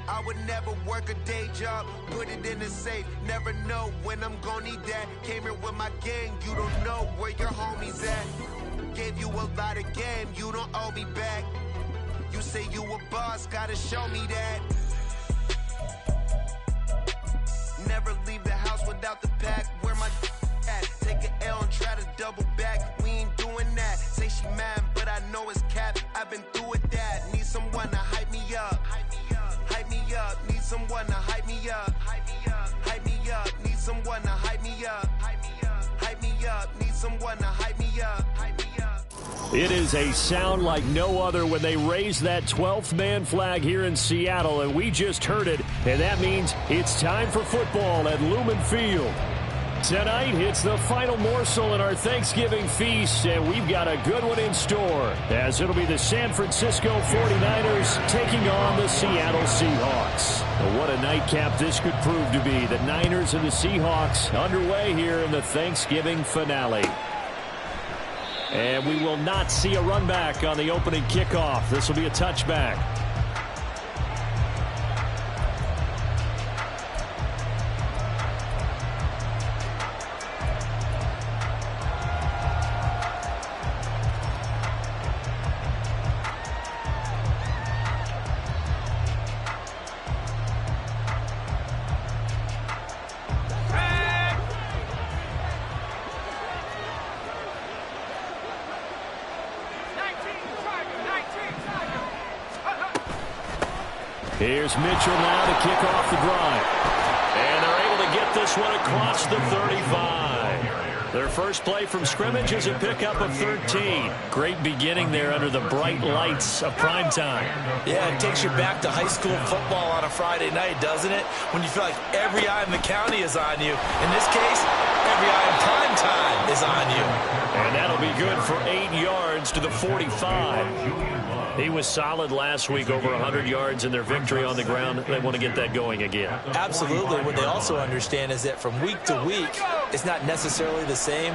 I would never work a day job, put it in a safe. Never know when I'm gonna need that. Came here with my gang, you don't know where your homies at. Gave you a lot of game, you don't owe me back. You say you a boss, gotta show me that. Never leave the house without the pack. Where my at? Take an L and try to double back. We ain't doing that. Say she mad, but I know it's cap. I've been through with that. Need someone to hype me up. Hype me up. Need someone to hype me up. Hype me up. Need someone to hype me up. Hype me up. Need someone to hype me up. It is a sound like no other when they raise that 12th man flag here in Seattle, and we just heard it, and that means it's time for football at Lumen Field. Tonight, it's the final morsel in our Thanksgiving feast, and we've got a good one in store, as it'll be the San Francisco 49ers taking on the Seattle Seahawks. Well, what a nightcap this could prove to be. The Niners and the Seahawks underway here in the Thanksgiving finale. And we will not see a run back on the opening kickoff. This will be a touchback. Here's Mitchell now to kick off the drive. And they're able to get this one across the 35. Their first play from scrimmage is a pickup of 13. Great beginning there under the bright lights of primetime. Yeah, it takes you back to high school football on a Friday night, doesn't it? When you feel like every eye in the county is on you. In this case, every eye in primetime is on you. And that'll be good for 8 yards to the 45. He was solid last week, over 100 yards in their victory on the ground. They want to get that going again. Absolutely. What they also understand is that from week to week, it's not necessarily the same,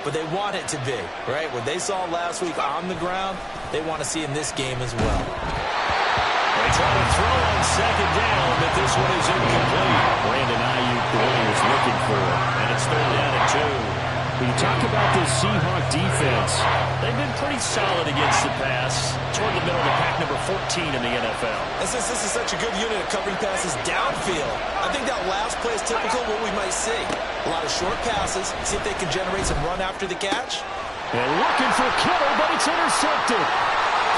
but they want it to be, right? What they saw last week on the ground, they want to see in this game as well. They try to throw on second down, but this one is incomplete. Brandon Ayuk, the one he was looking for, and it's third down at 2. When you talk about this Seahawk defense, they've been pretty solid against the pass. Toward the middle of the pack, number 14 in the NFL. And since this is such a good unit of covering passes downfield, I think that last play is typical of what we might see. A lot of short passes, see if they can generate some run after the catch. And looking for Kittle, but it's intercepted.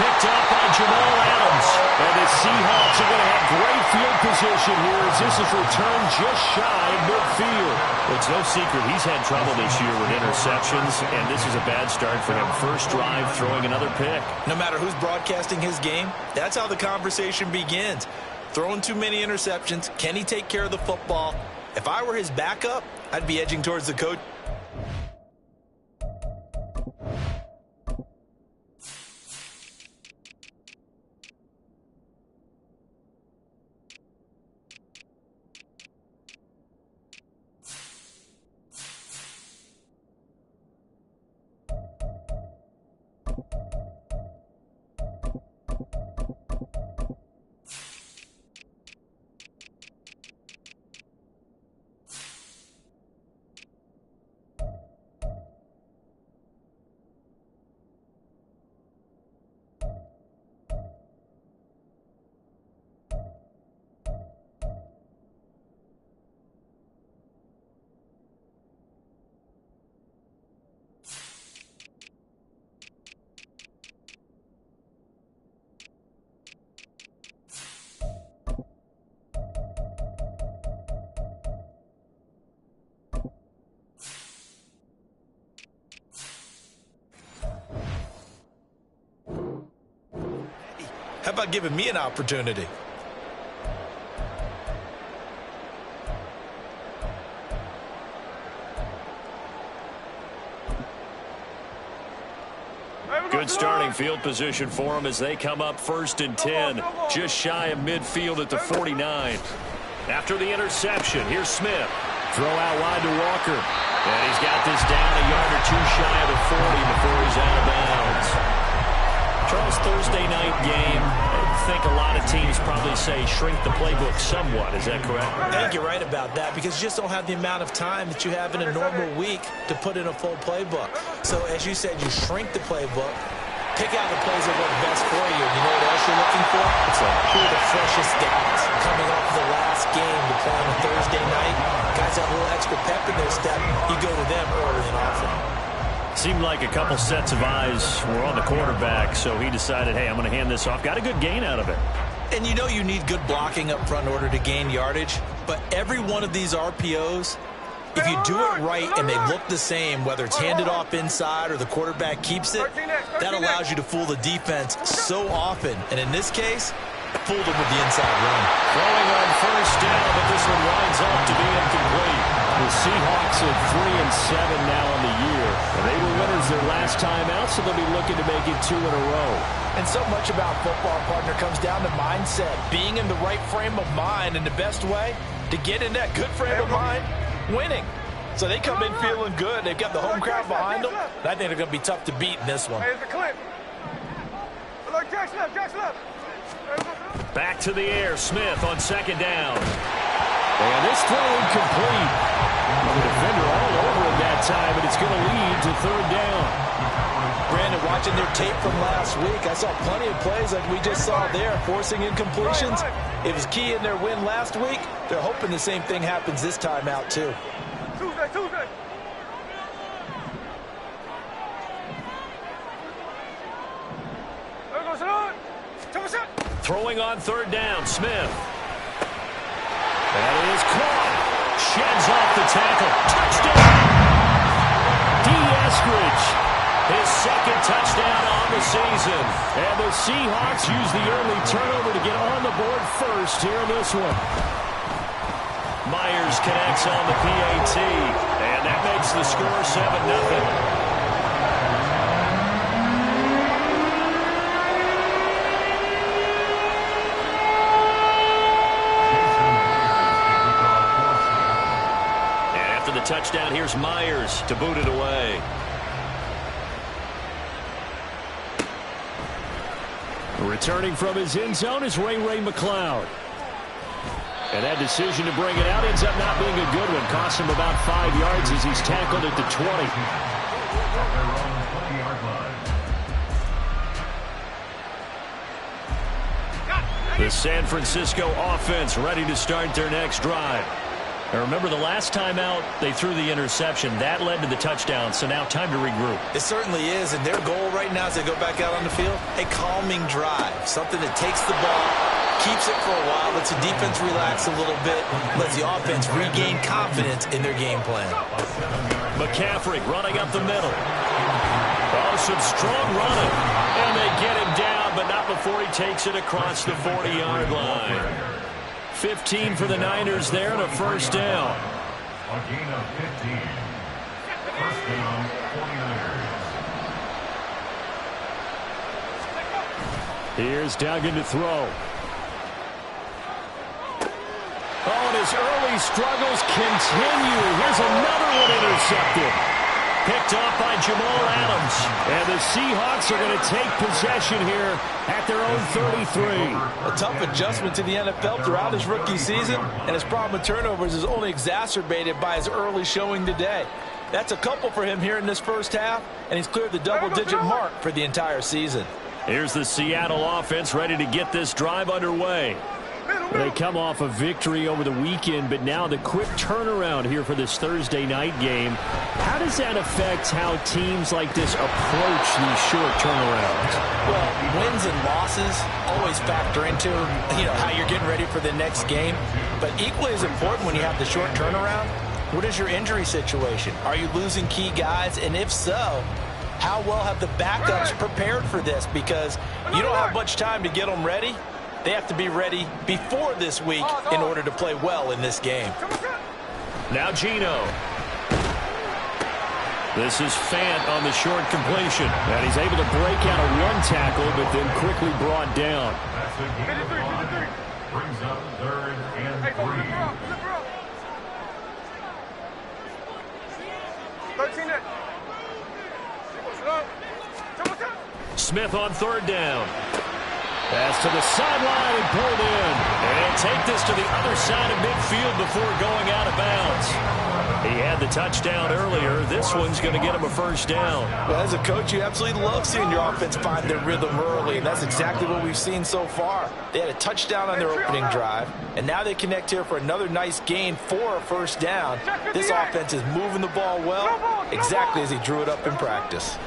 Picked up by Jamal Adams. And the Seahawks are going to have great field position here as this is returned just shy of midfield. It's no secret he's had trouble this year with interceptions, and this is a bad start for him. First drive, throwing another pick. No matter who's broadcasting his game, that's how the conversation begins. Throwing too many interceptions, can he take care of the football? If I were his backup, I'd be edging towards the coach. How about giving me an opportunity? Good starting field position for them as they come up 1st and 10, just shy of midfield at the 49. After the interception, here's Smith. Throw out wide to Walker. And he's got this down a yard or two shy of the 40 before he's out of bounds. Charles, Thursday night game, think a lot of teams probably say shrink the playbook somewhat. Is that correct? I think you're right about that because you just don't have the amount of time that you have in a normal week to put in a full playbook. So as you said, you shrink the playbook, pick out the plays that work best for you. You know what else you're looking for? Who are the freshest guys coming off the last game to play on a Thursday night? Guys have a little extra pep in their step. You go to them early and often. Seemed like a couple sets of eyes were on the quarterback, so he decided, hey, I'm going to hand this off. Got a good gain out of it. And you know you need good blocking up front in order to gain yardage, but every one of these RPOs, if you do it right and they look the same, whether it's handed off inside or the quarterback keeps it, that allows you to fool the defense so often. And in this case, fooled them with the inside run. Throwing on first down, but this one winds up to be incomplete. The Seahawks are 3-7 now on the year. And they were winners their last time out, so they'll be looking to make it 2 in a row. And so much about football, partner, comes down to mindset. Being in the right frame of mind, and the best way to get in that good frame of mind, winning. So they come in feeling good. They've got the home crowd behind them. And I think they're going to be tough to beat in this one. Back to the air. Smith on second down. And this throw incomplete. The defender all over him that time, and it's going to lead to third down. Brandon, watching their tape from last week, I saw plenty of plays like we just saw there, forcing incompletions. It was key in their win last week. They're hoping the same thing happens this time out, too. Tuesday. Throwing on third down, Smith. That is caught. Sheds off the tackle. Touchdown! Dee Eskridge, his second touchdown on the season. And the Seahawks use the early turnover to get on the board first here in this one. Myers connects on the PAT, and that makes the score 7-0. Touchdown. Here's Myers to boot it away. Returning from his end zone is Ray McCloud. And that decision to bring it out ends up not being a good one. Cost him about 5 yards as he's tackled at the 20. The San Francisco offense ready to start their next drive. Now remember, the last time out, they threw the interception. That led to the touchdown, so now time to regroup. It certainly is, and their goal right now as they go back out on the field, a calming drive, something that takes the ball, keeps it for a while, lets the defense relax a little bit, lets the offense regain confidence in their game plan. McCaffrey running up the middle. Oh, some strong running, and they get him down, but not before he takes it across the 40-yard line. 15 for the Niners there and a first down. A gain of 15. First down, 49ers. Here's Duggan to throw. Oh, and his early struggles continue. Here's another one intercepted. Picked off by Jamal Adams. And the Seahawks are going to take possession here at their own 33. A tough adjustment to the NFL throughout his rookie season, and his problem with turnovers is only exacerbated by his early showing today. That's a couple for him here in this first half, and he's cleared the double-digit mark for the entire season. Here's the Seattle offense ready to get this drive underway. They come off a victory over the weekend, but now the quick turnaround here for this Thursday night game. How does that affect how teams like this approach these short turnarounds? Well, wins and losses always factor into, how you're getting ready for the next game. But equally as important when you have the short turnaround, what is your injury situation? Are you losing key guys? And if so, how well have the backups prepared for this? Because you don't have much time to get them ready. They have to be ready before this week in order to play well in this game. Now Geno. This is Fant on the short completion. And he's able to break out of one tackle, but then quickly brought down. That's a gain of 5. Brings up 3rd and 3. Smith on third down. Pass to the sideline and pulled in. And take this to the other side of midfield before going out of bounds. He had the touchdown earlier. This one's going to get him a first down. Well, as a coach, you absolutely love seeing your offense find their rhythm early, and that's exactly what we've seen so far. They had a touchdown on their opening drive, and now they connect here for another nice gain for a first down. This offense is moving the ball well, exactly as he drew it up in practice.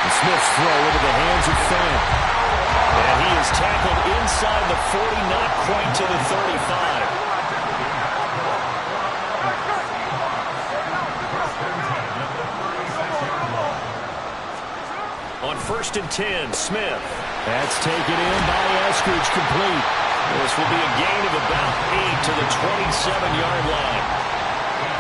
Smith's throw into the hands of Fant. And he is tackled inside the 40, not quite to the 35. On 1st and 10, Smith. That's taken in by Eskridge, complete. This will be a gain of about 8 to the 27-yard line.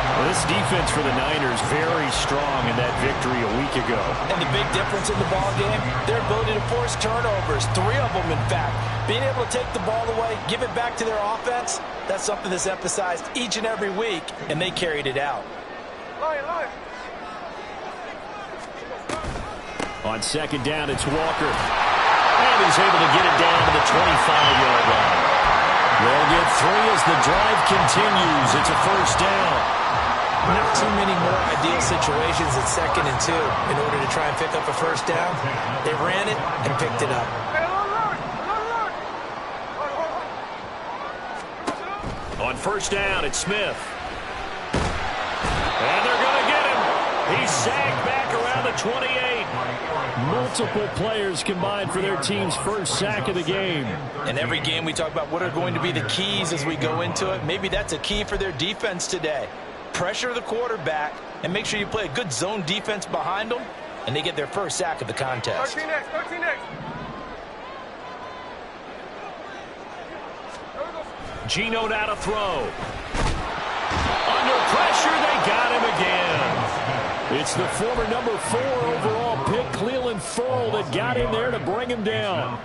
Well, this defense for the Niners very strong in that victory a week ago. And the big difference in the ball game, their ability to force turnovers, 3 of them in fact. Being able to take the ball away, give it back to their offense, that's something that's emphasized each and every week, and they carried it out. On 2nd down, it's Walker. And he's able to get it down to the 25-yard line. They'll get 3 as the drive continues. It's a first down. Not too many more ideal situations at 2nd and 2 in order to try and pick up a first down. They ran it and picked it up. On 1st down, it's Smith. And they're going to get him. He's sagged back around the 28. Multiple players combined for their team's first sack of the game. In every game we talk about what are going to be the keys as we go into it. Maybe that's a key for their defense today. Pressure the quarterback and make sure you play a good zone defense behind them, and they get their first sack of the contest. 13 next. Geno now to throw. Under pressure, they got him again. It's the former number 4 overall pick, Clelin Ferrell, that got in there to bring him down.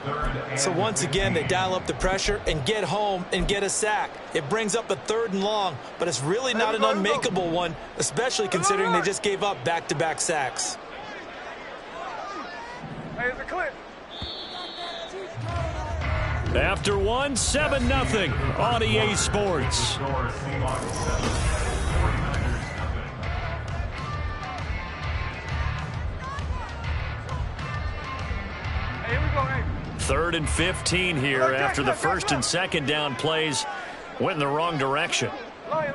So once again, they dial up the pressure and get home and get a sack. It brings up a 3rd and long, but it's really not an unmakeable one, especially considering they just gave up back-to-back sacks. Hey, it's a clip. After one, 7-0 on EA Sports. Hey, here we go, hey. 3rd and 15 here after the 1st and 2nd down plays went in the wrong direction. Line.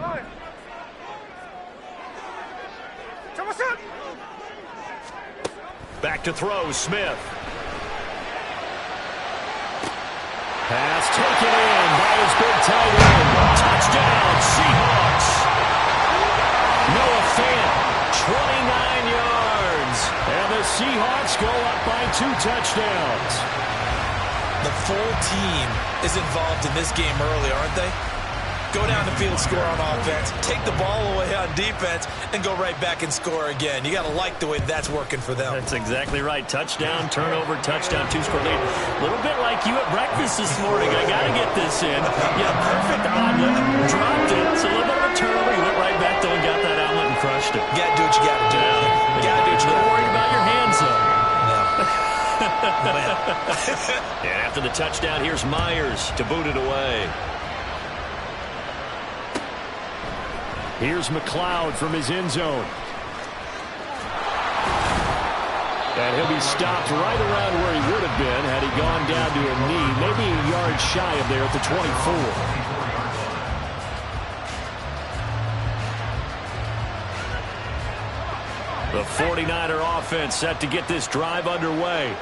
Back to throw, Smith. Pass taken in by his big tight end. Touchdown, Seahawks. Noah Fant, 29 yards. And the Seahawks go up by 2 touchdowns. The full team is involved in this game early, aren't they? Go down the field, score on offense, take the ball away on defense, and go right back and score again. You got to like the way that's working for them. That's exactly right. Touchdown, turnover, touchdown, 2-score lead. A little bit like you at breakfast this morning. I got to get this in. Yeah, perfect omelet. Dropped it. It's a little bit of a turnover. You went right back, though, and got that omelet and crushed it. You got to do what you got to do. You got to do what you got to do. Don't worry about your hands, though. And after the touchdown, here's Myers to boot it away. Here's McLeod from his end zone. And he'll be stopped right around where he would have been had he gone down to a knee, maybe a yard shy of there at the 24. The 49er offense set to get this drive underway.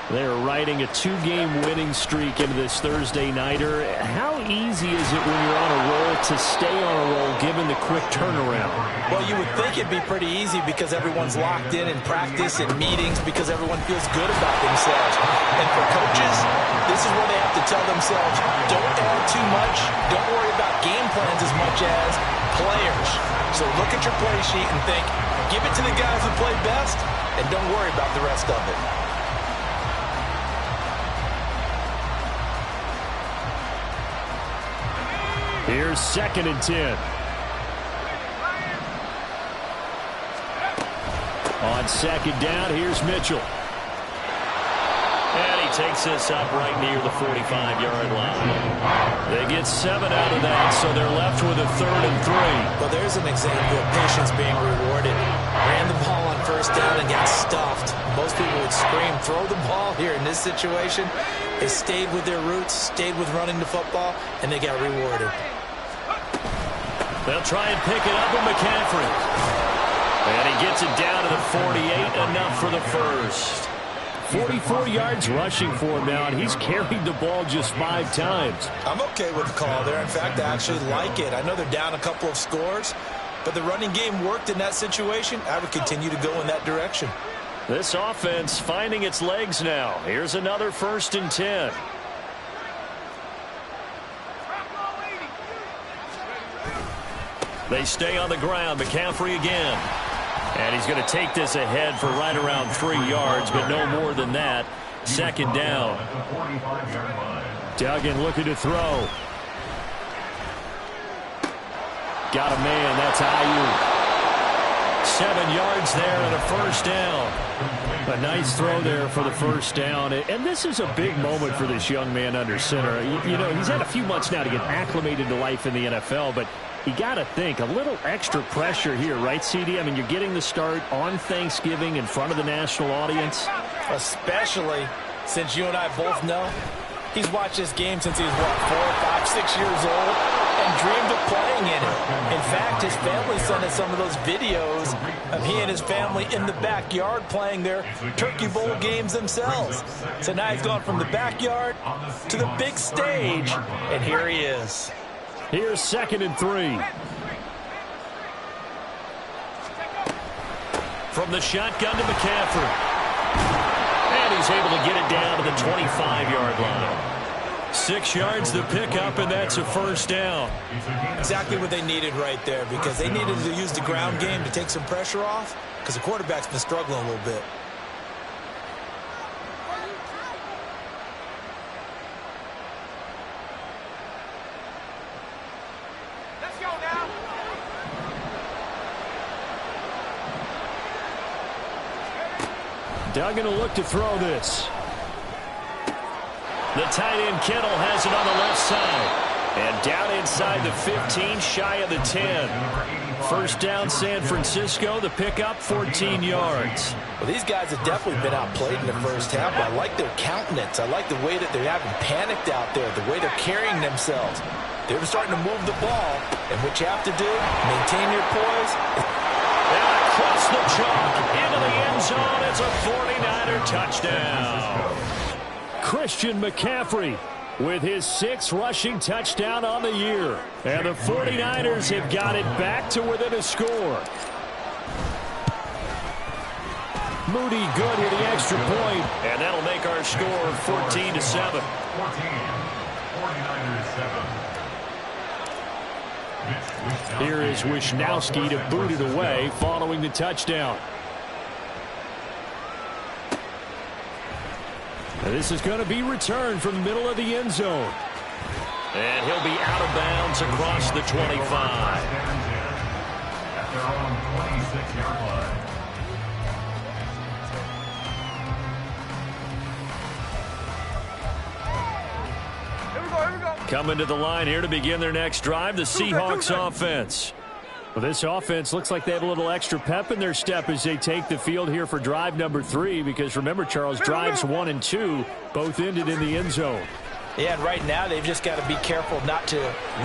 They're riding a 2-game winning streak into this Thursday nighter. How easy is it when you're on a roll to stay on a roll given the quick turnaround? Well, you would think it'd be pretty easy because everyone's locked in practice and meetings because everyone feels good about themselves. And for coaches, this is where they have to tell themselves, don't add too much, don't worry about game plans as much as players. So look at your play sheet and think, give it to the guys who play best, and don't worry about the rest of it. Here's 2nd and 10. On 2nd down, here's Mitchell. And he takes this up right near the 45-yard line. They get 7 out of that, so they're left with a 3rd and 3. Well, there's an example of patience being rewarded. Ran the ball on first down and got stuffed. Most people would scream, throw the ball here. In this situation, they stayed with their roots, stayed with running the football, and they got rewarded. They'll try and pick it up with McCaffrey. And he gets it down to the 48, enough for the first. 44 yards rushing for him now, and he's carried the ball just 5 times. I'm okay with the call there. In fact, I actually like it. I know they're down a couple of scores, but the running game worked in that situation. I would continue to go in that direction. This offense finding its legs now. Here's another 1st and 10. They stay on the ground. McCaffrey again. And he's going to take this ahead for right around 3 yards, but no more than that. 2nd down. Duggan looking to throw. Got a man. That's Ayuk. 7 yards there and a 1st down. A nice throw there for the 1st down. And this is a big moment for this young man under center. You know, he's had a few months now to get acclimated to life in the NFL, but you got to think, a little extra pressure here, right, CD? I mean, you're getting the start on Thanksgiving in front of the national audience. Especially since you and I both know he's watched this game since he was, what, 4, 5, 6 years old and dreamed of playing in it. In fact, his family sent us some of those videos of he and his family in the backyard playing their Turkey Bowl games themselves. So now he's gone from the backyard to the big stage, and here he is. Here's 2nd and 3. From the shotgun to McCaffrey. And he's able to get it down to the 25-yard line. 6 yards the pickup, and that's a 1st down. Exactly what they needed right there, because they needed to use the ground game to take some pressure off, because the quarterback's been struggling a little bit. Duggan will look to throw this. The tight end Kittle has it on the left side. And down inside the 15, shy of the 10. 1st down San Francisco, the pickup 14 yards. Well, these guys have definitely been outplayed in the first half, but I like their countenance. I like the way that they're having panicked out there, the way they're carrying themselves. They're starting to move the ball, and what you have to do, maintain your poise. And across the chalk, into the end zone, it's a 49er touchdown. Christian McCaffrey with his 6th rushing touchdown on the year. And the 49ers have got it back to within a score. Moody good with the extra point, and that'll make our score 14-7. 49ers 7. Here is Wisnowski to boot it away following the touchdown. And this is going to be returned from the middle of the end zone. And he'll be out of bounds across the 25. At their own 26-yard line. Here we go. Coming to the line here to begin their next drive, the Seahawks offense. Well, this offense looks like they have a little extra pep in their step as they take the field here for drive number 3, because remember, Charles, drives 1 and 2 both ended in the end zone. Yeah, and right now they've just got to be careful not to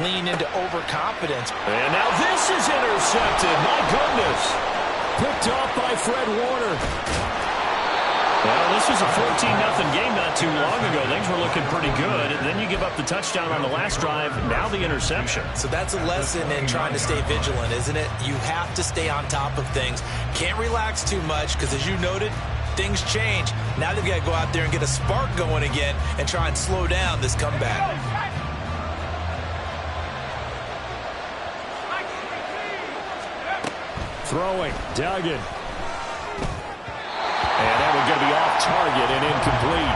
lean into overconfidence. And now this is intercepted. My goodness. Picked off by Fred Warner. Well, this was a 14-0 game not too long ago. Things were looking pretty good. And then you give up the touchdown on the last drive. Now the interception. So that's a lesson in trying to stay vigilant, isn't it? You have to stay on top of things. Can't relax too much because, as you noted, things change. Now they've got to go out there and get a spark going again and try and slow down this comeback. Throwing. Duggan. And that one's going to be off target and incomplete.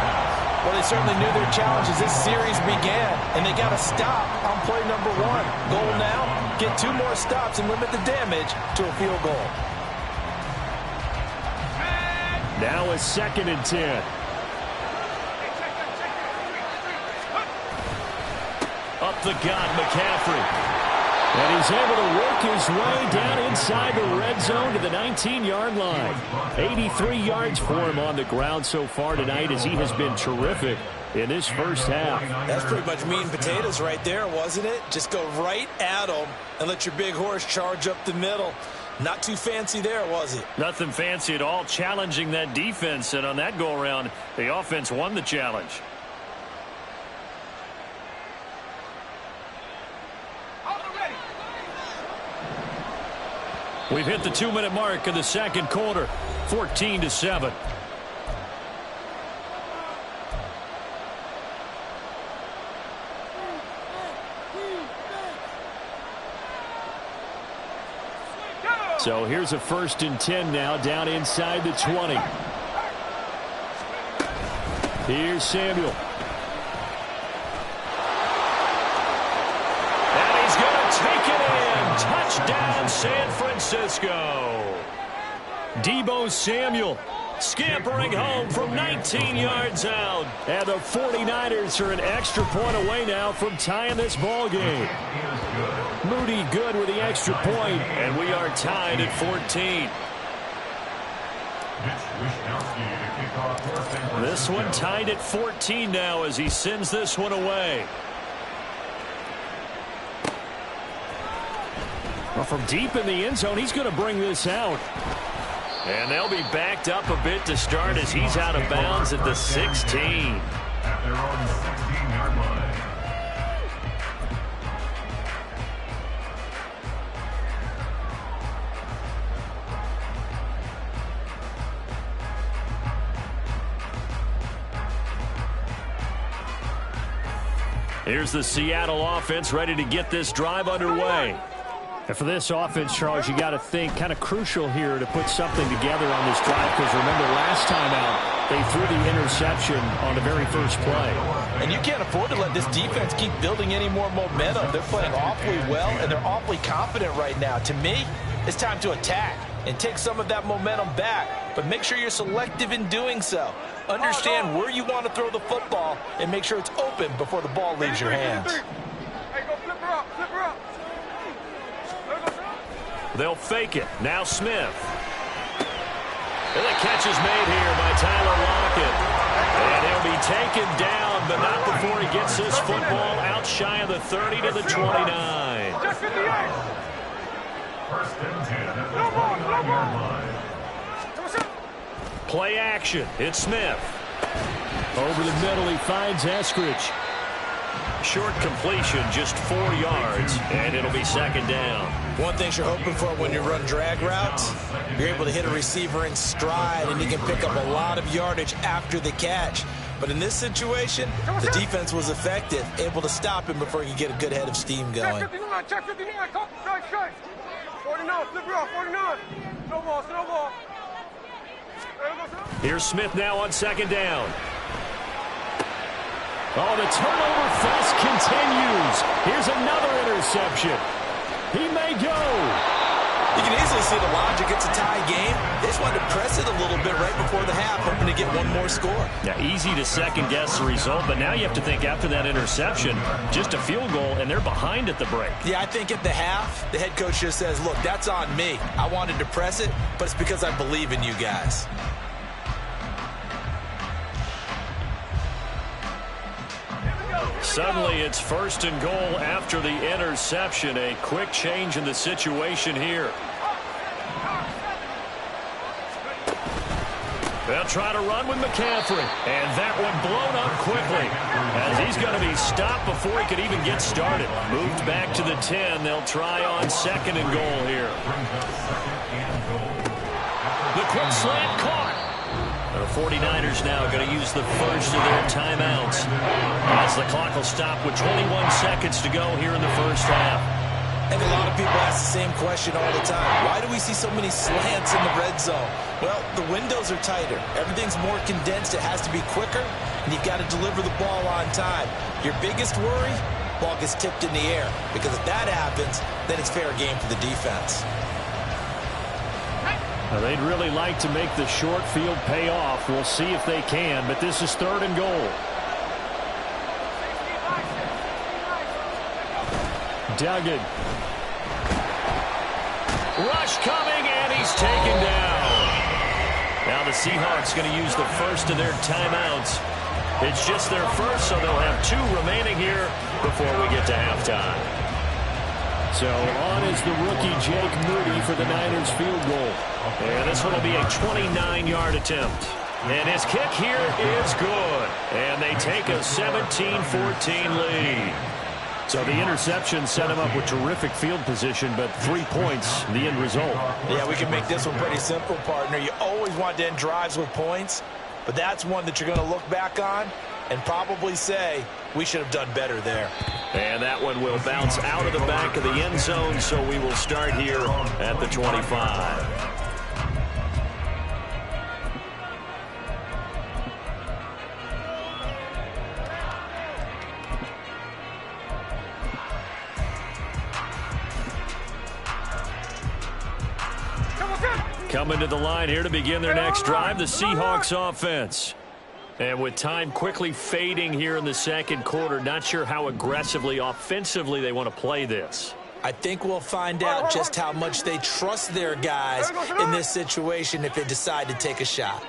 Well, they certainly knew their challenge as this series began, and they got to stop on play number 1. Goal now, get 2 more stops and limit the damage to a field goal. Now a 2nd and 10. Up the gut, McCaffrey. And he's able to work his way down inside the red zone to the 19-yard line. 83 yards for him on the ground so far tonight as he has been terrific in this first half. That's pretty much meat and potatoes right there, wasn't it? Just go right at him and let your big horse charge up the middle. Not too fancy there, was it? Nothing fancy at all, challenging that defense. And on that go-around, the offense won the challenge. We've hit the 2-minute mark of the second quarter, 14-7. So here's a 1st and 10 now, down inside the 20. Here's Samuel. And he's going to take it in. Touchdown, San Francisco. Deebo Samuel scampering home from 19 yards out. And the 49ers are an extra point away now from tying this ball game. Moody good with the extra point, and we are tied at 14. This one tied at 14 now as he sends this one away. Well, from deep in the end zone, he's going to bring this out. And they'll be backed up a bit to start as he's out of bounds at the 16. At their own 16-yard line. Here's the Seattle offense ready to get this drive underway. And for this offense, Charles, you got to think kind of crucial here to put something together on this drive, because remember last time out they threw the interception on the very first play. And you can't afford to let this defense keep building any more momentum. They're playing awfully well, and they're awfully confident right now. To me, it's time to attack and take some of that momentum back, but make sure you're selective in doing so. Understand where you want to throw the football and make sure it's open before the ball leaves your hands. Hey, go flip her up, flip her up. They'll fake it. Now Smith. And the catch is made here by Tyler Lockett. And he'll be taken down, but not before he gets this football out shy of the 30 to the 29. Just 58. 1st and 10 at the 29-yard line. Play action. It's Smith. Over the middle, he finds Eskridge. Short completion, just 4 yards, and it'll be 2nd down. One thing you're hoping for when you run drag routes, you're able to hit a receiver in stride, and he can pick up a lot of yardage after the catch. But in this situation, the defense was effective, able to stop him before he could get a good head of steam going. Check 59, top, strike. 49, flip her up, 49. Snowball. Here's Smith now on 2nd down. Oh, the turnover fest continues. Here's another interception. He may go. You can easily see the logic. It's a tie game. They just wanted to press it a little bit right before the half, hoping to get one more score. Yeah, easy to second-guess the result, but now you have to think after that interception, just a field goal, and they're behind at the break. Yeah, I think at the half, the head coach just says, look, that's on me. I wanted to press it, but it's because I believe in you guys. Suddenly, it's 1st and goal after the interception. A quick change in the situation here. They'll try to run with McCaffrey. And that one blown up quickly as he's going to be stopped before he could even get started. Moved back to the 10. They'll try on 2nd and goal here. The quick slant caught. The 49ers now going to use the first of their timeouts as the clock will stop with 21 seconds to go here in the first half. I think a lot of people ask the same question all the time. Why do we see so many slants in the red zone? Well, the windows are tighter. Everything's more condensed. It has to be quicker, and you've got to deliver the ball on time. Your biggest worry, ball gets tipped in the air, because if that happens, then it's fair game for the defense. Now, they'd really like to make the short field pay off. We'll see if they can, but this is 3rd and goal. Duggan. Rush coming, and he's taken down. Now the Seahawks going to use the first of their timeouts. It's just their first, so they'll have 2 remaining here before we get to halftime. So on is the rookie Jake Moody for the Niners field goal. And this one will be a 29-yard attempt. And his kick here is good. And they take a 17-14 lead. So the interception set him up with terrific field position, but 3 points, the end result. Yeah, we can make this one pretty simple, partner. You always want to end drives with points, but that's one that you're going to look back on and probably say, we should have done better there. And that one will bounce out of the back of the end zone, so we will start here at the 25. Coming to the line here to begin their next drive, the Seahawks offense. And with time quickly fading here in the second quarter, not sure how aggressively, offensively they want to play this. I think we'll find out just how much they trust their guys in this situation if they decide to take a shot.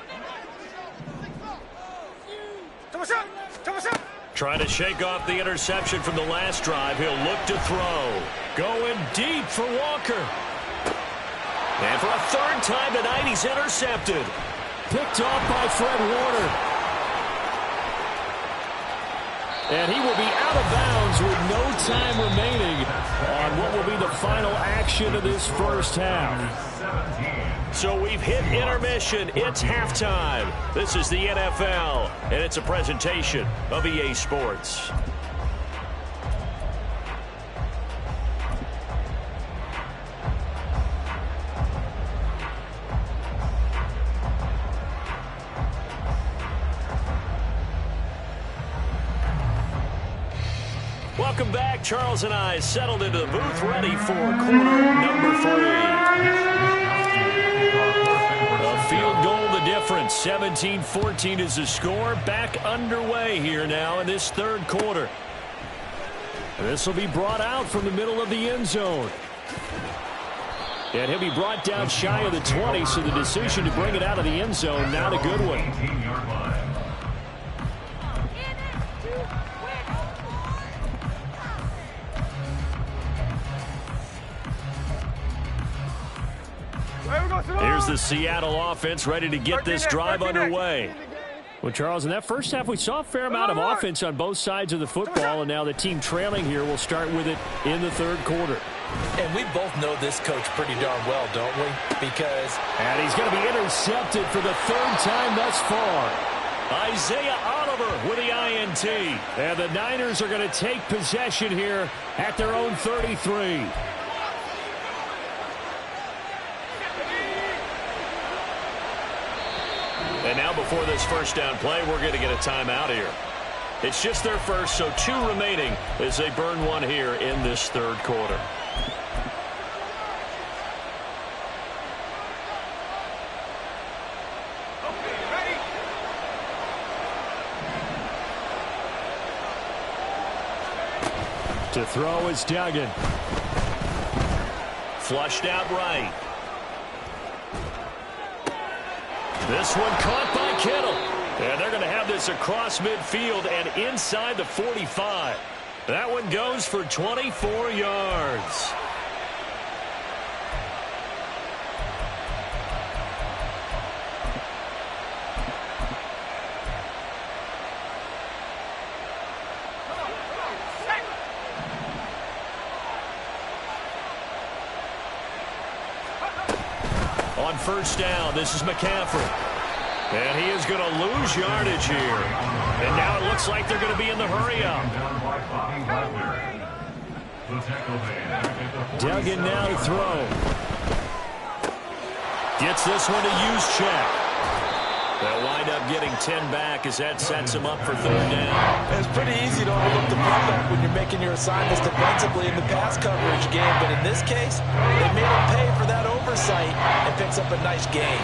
Trying to shake off the interception from the last drive. He'll look to throw. Going deep for Walker. And for a 3rd time tonight, he's intercepted. Picked off by Fred Warner. And he will be out of bounds with no time remaining on what will be the final action of this first half. So we've hit intermission. It's halftime. This is the NFL, and it's a presentation of EA Sports. Welcome back. Charles and I settled into the booth, ready for quarter number 3. A field goal the difference. 17-14 is the score. Back underway here now in this third quarter. This will be brought out from the middle of the end zone. And he'll be brought down shy of the 20, so the decision to bring it out of the end zone, not a good one. Here's the Seattle offense ready to get this drive underway. Well, Charles, in that first half, we saw a fair amount of offense on both sides of the football, and now the team trailing here will start with it in the third quarter. And we both know this coach pretty darn well, don't we? Because... And he's going to be intercepted for the 3rd time thus far. Isaiah Oliver with the INT. And the Niners are going to take possession here at their own 33. And now before this first down play, we're going to get a timeout here. It's just their first, so 2 remaining as they burn one here in this third quarter. To throw is Duggan. Flushed out right. This one caught by Kittle. And they're going to have this across midfield and inside the 45. That one goes for 24 yards. On first down, this is McCaffrey. And he is going to lose yardage here. And now it looks like they're going to be in the hurry-up. Duggan now to throw. Gets this one to Juszczyk. They'll wind up getting 10 back as that sets him up for 3rd down. It's pretty easy to overlook the putback when you're making your assignments defensively in the pass coverage game. But in this case, they made him pay for that oversight and picks up a nice gain.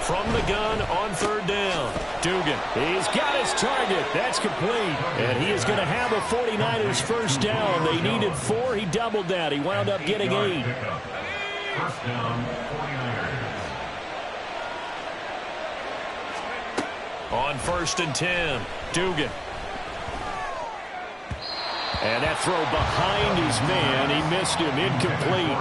From the gun on 3rd down. Dugan. He's got his target. That's complete. And he is going to have a 49ers first down. They needed 4. He doubled that. He wound up getting 8. First down, 49ers. On 1st and 10, Dugan. And that throw behind his man. He missed him. Incomplete.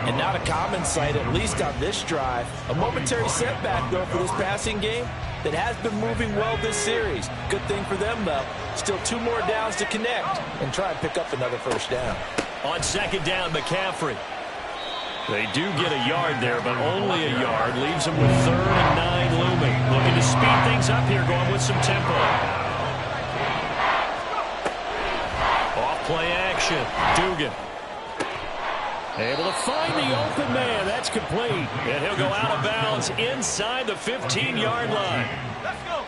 And not a common sight, at least on this drive. A momentary setback, though, for this passing game that has been moving well this series. Good thing for them, though. Still 2 more downs to connect and try and pick up another first down. On 2nd down, McCaffrey. They do get a yard there, but only a yard. Leaves them with 3rd and 9 looming. Looking to speed things up here, going with some tempo. Off play action. Dugan. Able to find the open man. That's complete. And he'll go out of bounds inside the 15-yard line.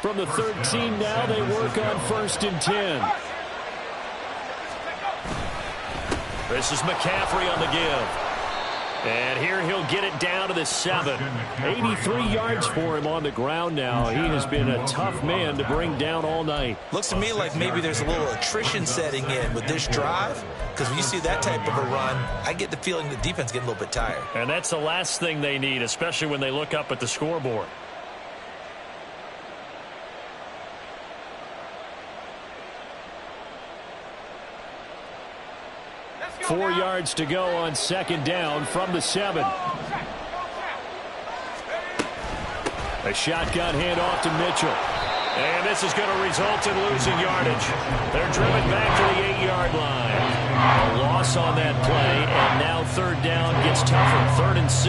From the 13 now, they work on 1st and 10. This is McCaffrey on the give. And here he'll get it down to the 7. 83 yards for him on the ground now. He has been a tough man to bring down all night. Looks to me like maybe there's a little attrition setting in with this drive, because when you see that type of a run, I get the feeling the defense getting a little bit tired. And that's the last thing they need, especially when they look up at the scoreboard. 4 yards to go on 2nd down from the 7. A shotgun handoff to Mitchell. And this is going to result in losing yardage. They're driven back to the 8-yard line. A loss on that play, and now 3rd down gets tougher. 3rd and 6.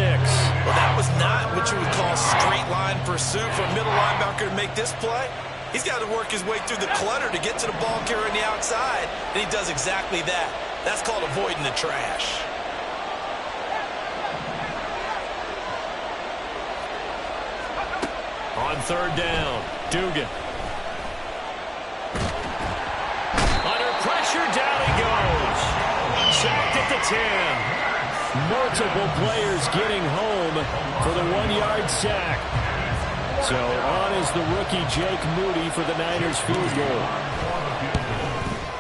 Well, that was not what you would call straight line pursuit for a middle linebacker to make this play. He's got to work his way through the clutter to get to the ball carrier on the outside, and he does exactly that. That's called avoiding the trash. On 3rd down, Dugan. Under pressure, down he goes. Sacked at the 10. Multiple players getting home for the 1-yard sack. So on is the rookie Jake Moody for the Niners field goal.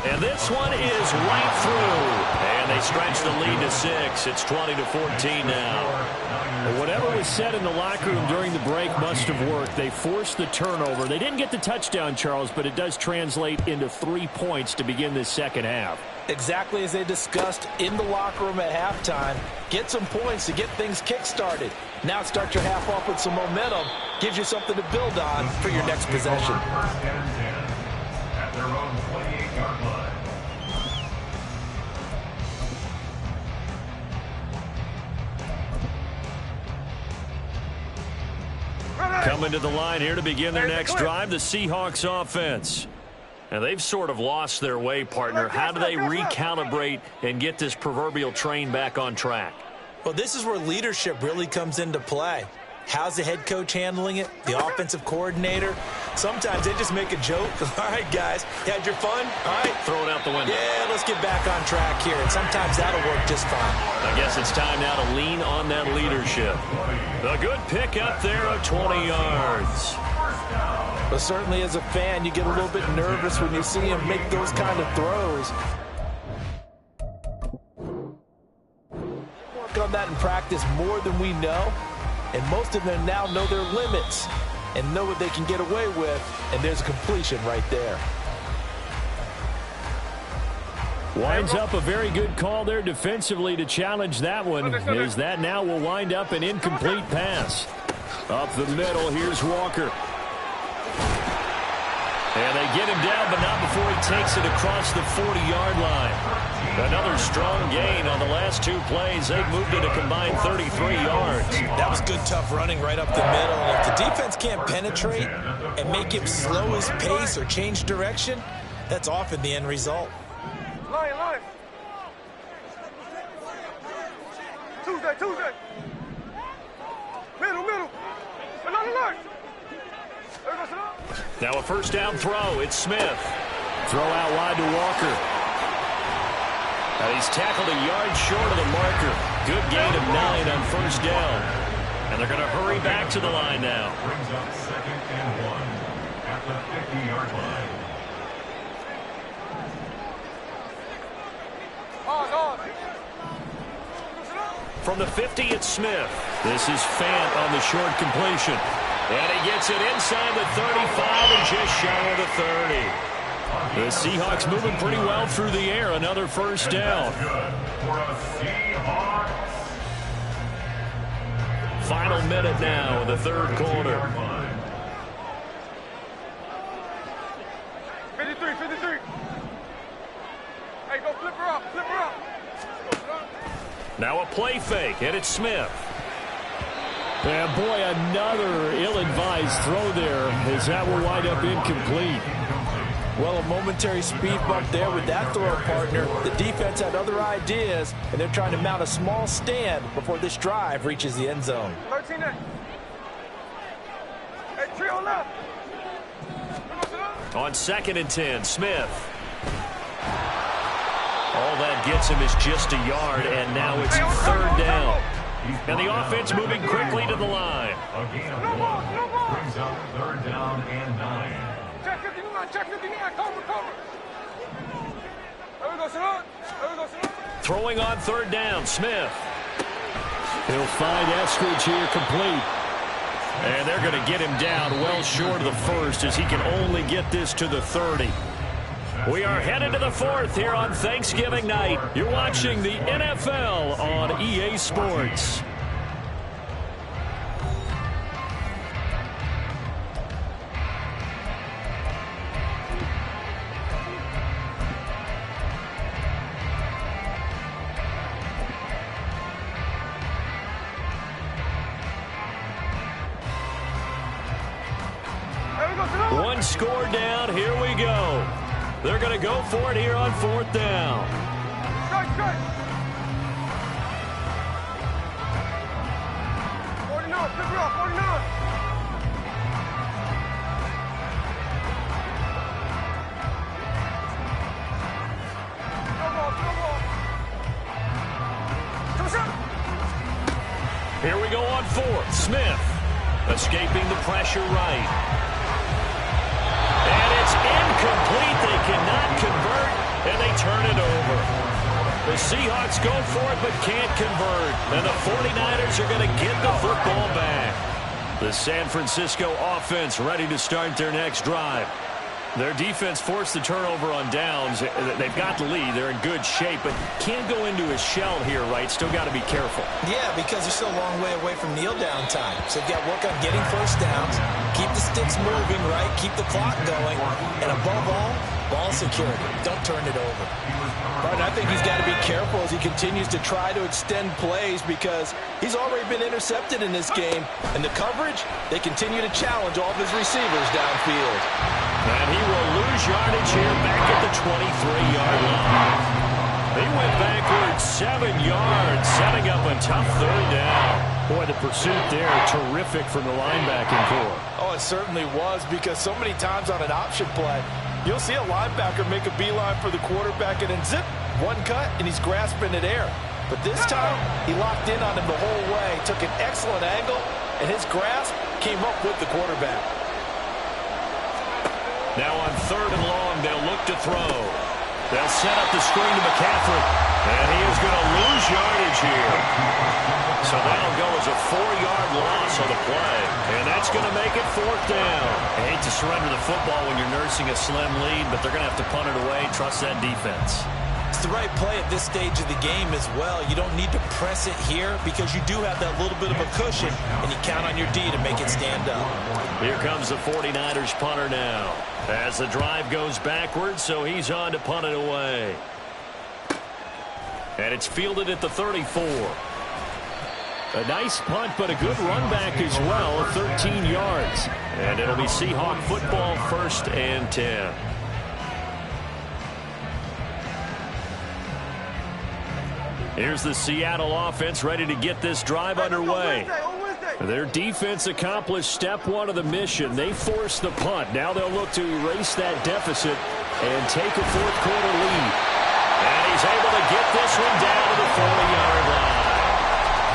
And this one is right through. And they stretch the lead to 6. It's 20-14 now. Whatever was said in the locker room during the break must have worked. They forced the turnover. They didn't get the touchdown, Charles, but it does translate into 3 points to begin this second half. Exactly as they discussed in the locker room at halftime. Get some points to get things kick-started. Now start your half off with some momentum. Gives you something to build on for your next possession. At their own 28-yard line. Coming to the line here to begin their next drive, the Seahawks offense. And they've sort of lost their way, partner. How do they recalibrate and get this proverbial train back on track? Well, this is where leadership really comes into play. How's the head coach handling it? The offensive coordinator? Sometimes they just make a joke. All right, guys, you had your fun? All right. Throw it out the window. Yeah, let's get back on track here. And sometimes that'll work just fine. I guess it's time now to lean on that leadership. A good pick up there of 20 yards. But certainly as a fan, you get a little bit nervous when you see him make those kind of throws. Work on that in practice more than we know. And most of them now know their limits and know what they can get away with. And there's a completion right there. Winds up a very good call there defensively to challenge that one. As that now will wind up an incomplete pass. Up the middle, here's Walker. And they get him down, but not before he takes it across the 40-yard line. Another strong gain on the last 2 plays. They've moved it a combined 33 yards. That was good, tough running right up the middle. And if the defense can't penetrate and make him slow his pace or change direction, that's often the end result. Line. Tuesday. Middle. Another line. Now a first down throw. It's Smith. Throw out wide to Walker. He's tackled a yard short of the marker. Good gain of 9 on first down. And they're going to hurry back to the line now. Brings up 2nd and 1. at the 50-yard line. From the 50, it's Smith. This is Fant on the short completion. And he gets it inside the 35 and just shy of the 30. The Seahawks moving pretty well through the air. Another first down. Final minute now in the third quarter. 53. Hey, go flip her up. Now a play fake, and it's Smith. And boy, another ill-advised throw there, as that will wind up incomplete. Well, a momentary speed bump there with that throw partner. The defense had other ideas, and they're trying to mount a small stand before this drive reaches the end zone. 13. Hey, trio left. On 2nd and 10, Smith. All that gets him is just a yard, and now it's third down. And the offense moving quickly to the line. Brings up third down and 9. Check 59, cover. There we go, son. Throwing on third down, Smith. He'll find Eskridge here complete. And they're going to get him down well short of the first, as he can only get this to the 30. We are headed to the fourth here on Thanksgiving night. You're watching the NFL on EA Sports. One score down. Here we go. They're going to go for it here on fourth down. Strike. 49, flip her up, 49. Here we go on fourth. Smith escaping the pressure right. And it's incomplete. They cannot convert, and they turn it over. The Seahawks go for it but can't convert. And the 49ers are going to get the football back. The San Francisco offense ready to start their next drive. Their defense forced the turnover on downs. They've got the lead. They're in good shape, but can't go into a shell here, right? Still got to be careful. Yeah, because they're still a long way away from kneel down time. So they've got to work on getting first downs, keep the sticks moving, right? Keep the clock going. And above all, ball security. Don't turn it over. Right, I think he's got to be careful as he continues to try to extend plays because he's already been intercepted in this game. And the coverage, they continue to challenge all of his receivers downfield. And he will lose yardage here back at the 23-yard line. He went backwards 7 yards, setting up a tough third down. Boy, the pursuit there, terrific from the linebacking core. Oh, it certainly was, because so many times on an option play, you'll see a linebacker make a beeline for the quarterback and then zip, one cut, and he's grasping at air. But this time, he locked in on him the whole way, took an excellent angle, and his grasp came up with the quarterback. Now on third and long, they'll look to throw. They'll set up the screen to McCaffrey, and he is going to lose yardage here. So that'll go as a 4-yard loss on the play, and that's going to make it fourth down. I hate to surrender the football when you're nursing a slim lead, but they're going to have to punt it away. Trust that defense. It's the right play at this stage of the game as well. You don't need to press it here because you do have that little bit of a cushion, and you count on your D to make it stand up. Here comes the 49ers punter now. As the drive goes backwards, so he's on to punt it away. And it's fielded at the 34. A nice punt, but a good run back as well, 13 yards. And it'll be Seahawk football, 1st and 10. Here's the Seattle offense ready to get this drive underway. Their defense accomplished step one of the mission. They forced the punt. Now they'll look to erase that deficit and take a fourth quarter lead. And he's able to get this one down to the 40-yard line.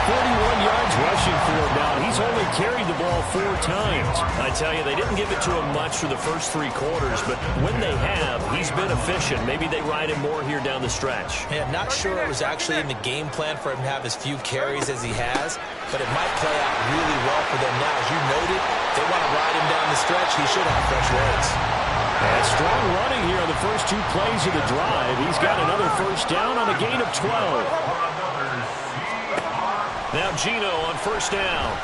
41 yards rushing for him now. He's only carried the ball 4 times. I tell you, they didn't give it to him much for the first 3 quarters, but when they have, he's been efficient. Maybe they ride him more here down the stretch. Yeah, I'm not sure it was actually in the game plan for him to have as few carries as he has, but it might play out really well for them now. As you noted, they want to ride him down the stretch. He should have fresh legs. And strong running here on the first 2 plays of the drive. He's got another first down on a gain of 12. Now Geno on first down.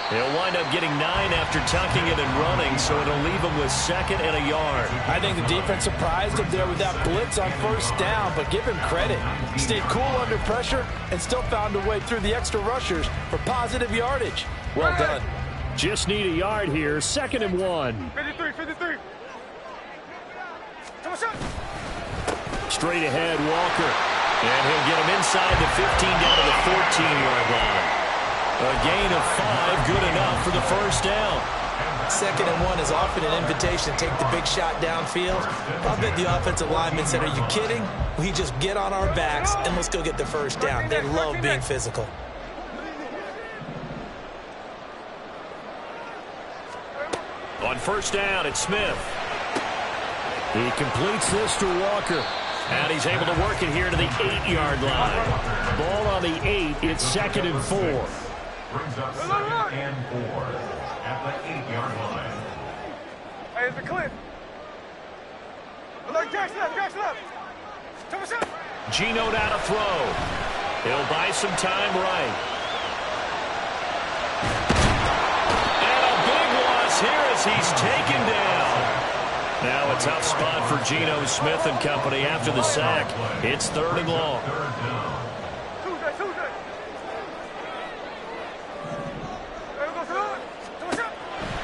He'll wind up getting 9 after tucking it and running, so it'll leave him with 2nd and a yard. I think the defense surprised him there with that blitz on first down, but give him credit. He stayed cool under pressure and still found a way through the extra rushers for positive yardage. Well done. Just need a yard here. 2nd and 1. 53. Come on, shot. Straight ahead, Walker. And he'll get him inside the 15 down to the 14-yard line. A gain of 5, good enough for the first down. 2nd and 1 is often an invitation to take the big shot downfield. I bet the offensive lineman said, are you kidding? We just get on our backs and let's go get the first down. They love being physical. On first down, it's Smith. He completes this to Walker. And he's able to work it here to the 8-yard line. Ball on the 8. It's 2nd and 4. Brings up 2nd and 4 at the 8-yard line. Hey, it's the clip. Look, Jackson left. Come on, shot. Geno down to throw. He'll buy some time right. And a big loss here as he's taken down. Now a tough spot for Geno Smith and company after the sack. It's 3rd and long. Tuesday.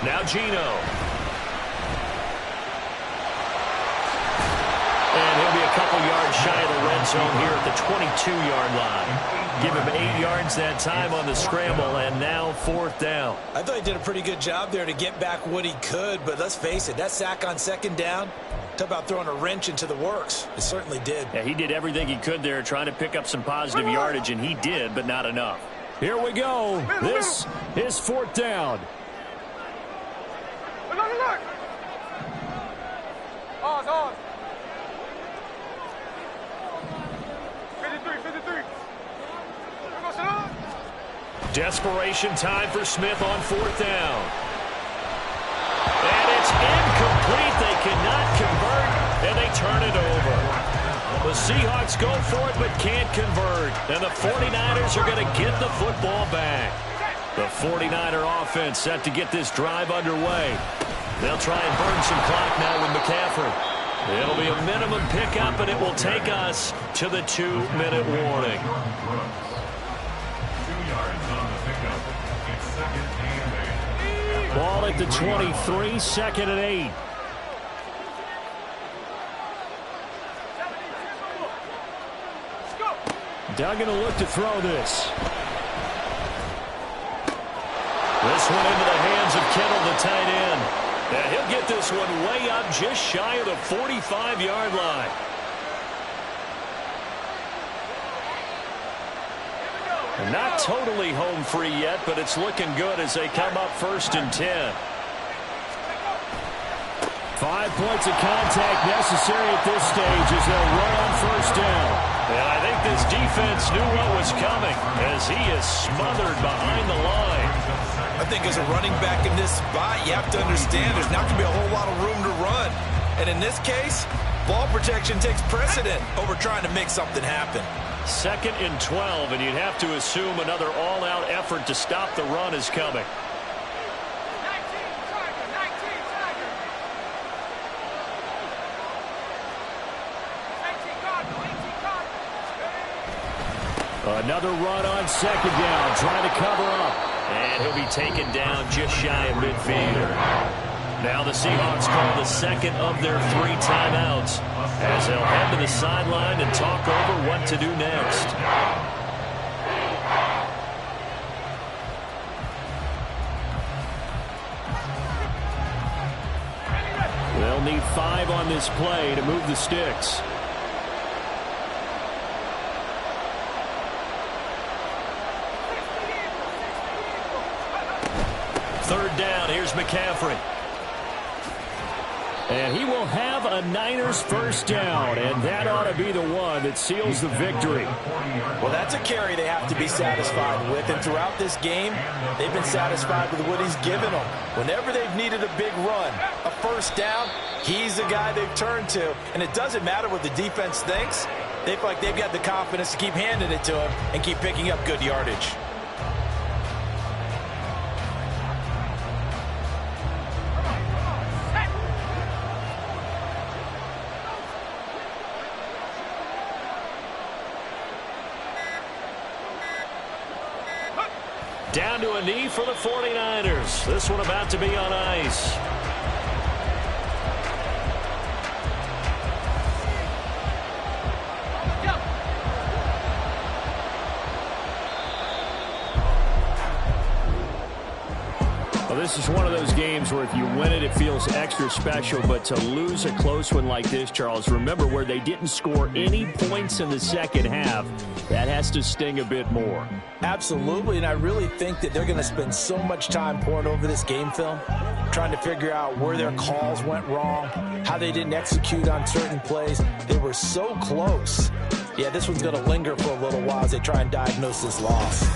Now Geno. And he'll be a couple yards shy of the red zone here at the 22-yard line. Give him 8 yards that time on the scramble, and now 4th down. I thought he did a pretty good job there to get back what he could, but let's face it, that sack on 2nd down, talk about throwing a wrench into the works. It certainly did. Yeah, he did everything he could there trying to pick up some positive yardage, and he did, but not enough. Here we go. This is 4th down. Look. Oz. 53. Desperation time for Smith on 4th down. And it's incomplete. They cannot convert, and they turn it over. The Seahawks go for it but can't convert. And the 49ers are going to get the football back. The 49er offense set to get this drive underway. They'll try and burn some clock now with McCaffrey. It'll be a minimum pickup, and it will take us to the 2-minute warning. 2 yards on the pickup. It's 2nd and 8. Ball at the 23, 2nd and 8. Duggan will look to throw this. This one into the hands of Kittle, the tight end. And he'll get this one way up just shy of the 45-yard line. Not totally home free yet, but it's looking good as they come up 1st and 10. 5 points of contact necessary at this stage as they'll run on 1st down. And I think this defense knew what was coming as he is smothered behind the line. I think as a running back in this spot, you have to understand there's not going to be a whole lot of room to run. And in this case, ball protection takes precedent over trying to make something happen. 2nd and 12, and you'd have to assume another all-out effort to stop the run is coming. Another run on 2nd down, trying to cover up. And he'll be taken down just shy of midfield. Now the Seahawks call the 2nd of their 3 timeouts as they'll head to the sideline and talk over what to do next. They'll need 5 on this play to move the sticks. 3rd down. Here's McCaffrey. And he will have a Niners first down, and that ought to be the one that seals the victory. Well, that's a carry they have to be satisfied with, and throughout this game, they've been satisfied with what he's given them. Whenever they've needed a big run, a first down, he's the guy they've turned to, and it doesn't matter what the defense thinks. They feel like they've got the confidence to keep handing it to him and keep picking up good yardage. Down to a knee for the 49ers. This one about to be on ice. Well, this is one of those games where if you win it, it feels extra special. But to lose a close one like this, Charles, remember where they didn't score any points in the second half. That has to sting a bit more. Absolutely, and I really think that they're going to spend so much time pouring over this game film, trying to figure out where their calls went wrong, how they didn't execute on certain plays. They were so close. Yeah, this one's going to linger for a little while as they try and diagnose this loss.